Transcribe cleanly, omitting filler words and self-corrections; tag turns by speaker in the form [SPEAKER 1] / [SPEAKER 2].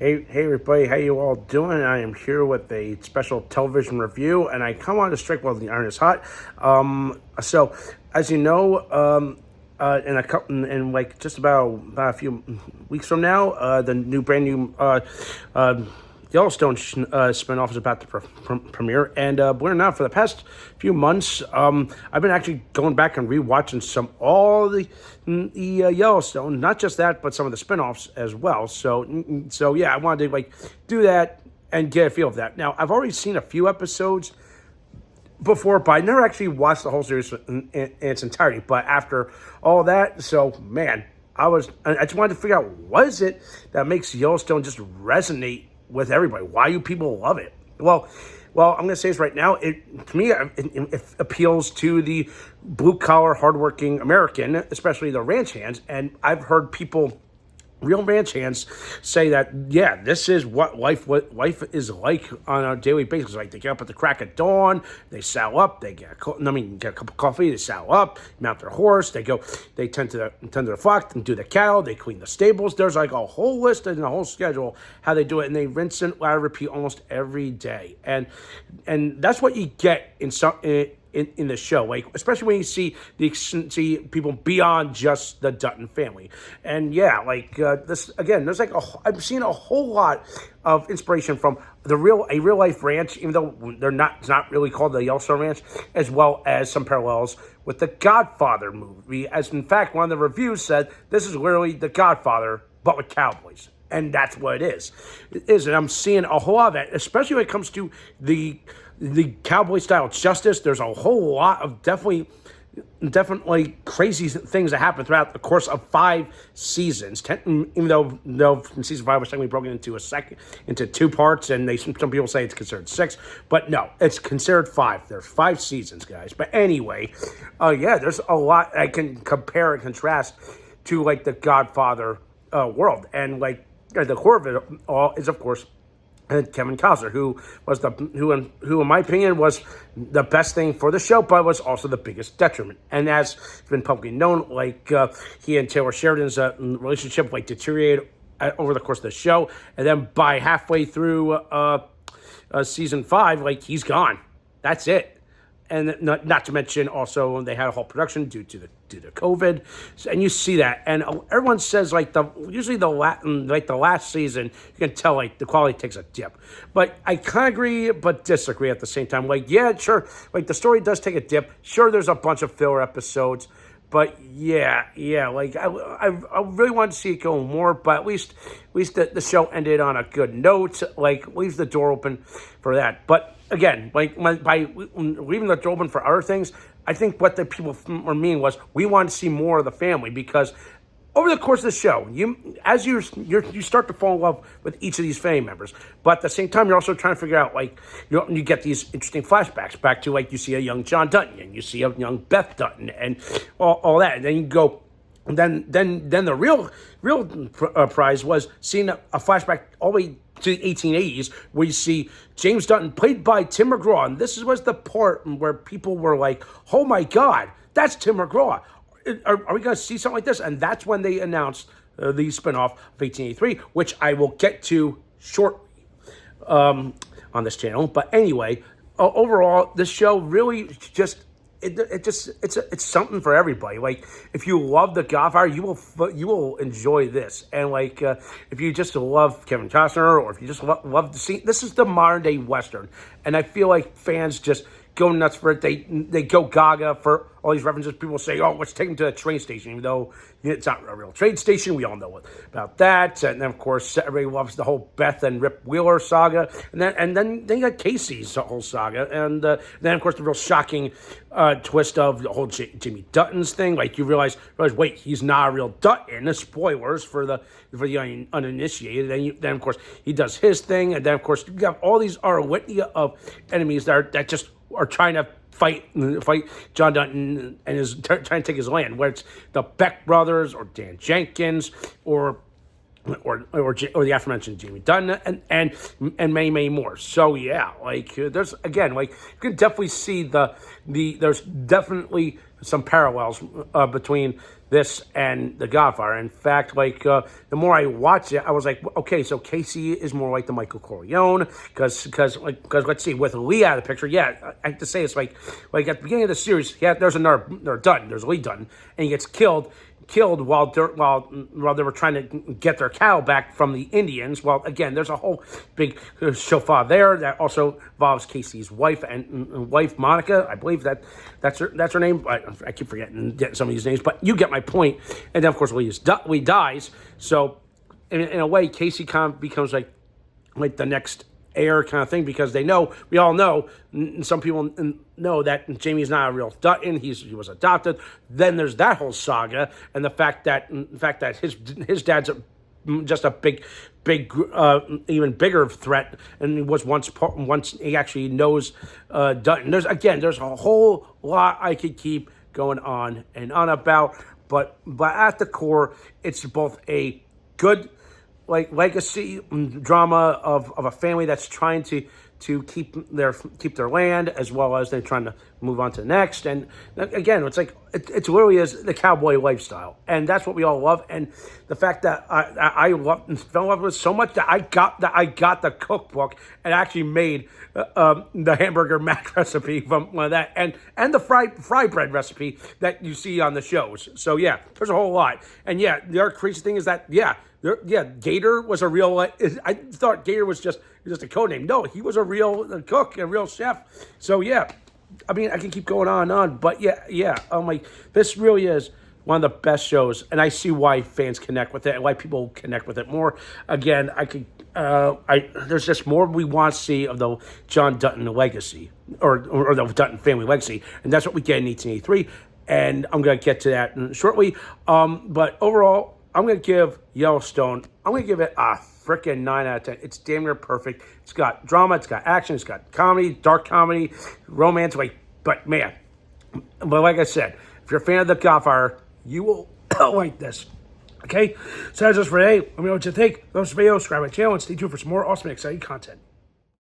[SPEAKER 1] Hey, everybody! How you all doing? I am here with a special television review, and I come on to strike while the iron is hot. So, as you know, in a couple, in like just about a few weeks from now, the brand new Yellowstone spinoff is about to premiere, and believe it or not, for the past few months, I've been actually going back and rewatching all the Yellowstone, not just that, but some of the spinoffs as well. So yeah, I wanted to do that and get a feel of that. Now, I've already seen a few episodes before, but I never actually watched the whole series in its entirety. But after all that, so man, I just wanted to figure out what is it that makes Yellowstone just resonate with everybody. Why do people love it? Well, I'm going to say this right now. To me, it appeals to the blue-collar, hardworking American, especially the ranch hands. And I've heard real ranch hands say that, yeah, this is what life is like on a daily basis. Like, they get up at the crack of dawn, they saddle up, they get a cup of coffee, they saddle up, mount their horse, they tend to the flock and do the cattle, they clean the stables. There's like a whole list and a whole schedule how they do it, and they rinse and repeat almost every day. And that's what you get in the show, like especially when you see people beyond just the Dutton family. And yeah, this again, there's I've seen a whole lot of inspiration from a real life ranch, even though it's not really called the Yellowstone Ranch, as well as some parallels with the Godfather movie. As in fact, one of the reviews said this is literally the Godfather, but with cowboys. And that's what it is. And I'm seeing a whole lot of that, especially when it comes to the cowboy style justice. There's a whole lot of definitely crazy things that happen throughout the course of 5 seasons. Even though season 5 was technically broken into 2 parts, and some people say it's considered 6, but no, it's considered 5. There's 5 seasons, guys. But anyway, yeah, there's a lot I can compare and contrast to the Godfather world, and at the core of it all is, of course, Kevin Costner, who in my opinion was the best thing for the show, but was also the biggest detriment. And as it's been publicly known, he and Taylor Sheridan's relationship deteriorated over the course of the show, and then by halfway through season 5, he's gone. That's it. And not to mention, also, they had a whole production due to COVID, and you see that. And everyone says usually the last season, you can tell the quality takes a dip. But I kind of agree, but disagree at the same time. Yeah, sure, the story does take a dip. Sure, there's a bunch of filler episodes, but yeah, I really wanted to see it go more. But at least the show ended on a good note. Leaves the door open for that. But again, by leaving the door open for other things, I think what the people were meaning was we want to see more of the family, because over the course of the show, you start to fall in love with each of these family members, but at the same time, you're also trying to figure out you get these interesting flashbacks back to you see a young John Dutton, and you see a young Beth Dutton, and all that, and then you go. And then the real prize was seeing a flashback all the way to the 1880s, where you see James Dutton, played by Tim McGraw, and this was the part where people were like, "Oh my God, that's Tim McGraw! Are we going to see something like this?" And that's when they announced the spinoff of 1883, which I will get to shortly on this channel. But anyway, overall, this show really just. It's something for everybody. If you love The Godfather, you will enjoy this. And if you just love Kevin Costner, or if you just love the scene, this is the modern day Western. And I feel like fans just go nuts for it. They go gaga for all these references. People say, "Oh, let's take them to the train station," even though it's not a real train station. We all know about that. And then, of course, everybody loves the whole Beth and Rip Wheeler saga. And then you got Casey's whole saga. And then, of course, the real shocking twist of the whole Jimmy Dutton's thing. You realize, wait, he's not a real Dutton. The spoilers for the uninitiated. And then, of course, he does his thing. And then, of course, you got all these litany of enemies that just are trying to fight John Dutton and trying to take his land, whether it's the Beck brothers or Dan Jenkins or or the aforementioned Jamie Dunn and many more. So yeah, like there's again, like you can definitely see there's definitely some parallels between this and The Godfather. In fact, like the more I watched it, I was like, okay, so Casey is more like the Michael Corleone because let's see, with Lee out of the picture, yeah, I have to say it's like at the beginning of the series, yeah, there's Lee Dunn, and he gets killed while they were trying to get their cow back from the Indians. Well, again, there's a whole big shofar there that also involves Casey's wife and wife Monica. I believe that's her name. I keep forgetting some of these names, but you get my point. And then of course Lee dies. So in a way, Casey kind of becomes like the next heir kind of thing, because we all know, and some people know that Jamie's not a real Dutton. He was adopted. Then there's that whole saga, and the fact that his dad's just a big, even bigger threat, and he was once he actually knows Dutton. There's a whole lot I could keep going on and on about, but at the core, it's both a good legacy drama of a family that's trying to keep their land, as well as they're trying to move on to the next. And again, it's like it's literally is the cowboy lifestyle, and that's what we all love. And the fact that I fell in love with it so much that I got the cookbook and actually made the hamburger mac recipe from one of that, and the fry bread recipe that you see on the shows. So yeah, there's a whole lot. And yeah, the other crazy thing is that Gator was a real. I thought Gator was just a code name. No, he was a real cook, a real chef. So yeah, I mean, I can keep going on and on, but yeah. I'm like, this really is one of the best shows, and I see why fans connect with it and why people connect with it more. Again, there's just more we want to see of the John Dutton legacy, or the Dutton family legacy, and that's what we get in 1883. And I'm gonna get to that shortly. But overall, I'm going to give Yellowstone, I'm going to give it a freaking 9 out of 10. It's damn near perfect. It's got drama, it's got action, it's got comedy, dark comedy, romance. But like I said, if you're a fan of The Godfather, you will like this. Okay? So that's just for today. Let me know what you think. Love this video, subscribe to my channel, and stay tuned for some more awesome and exciting content.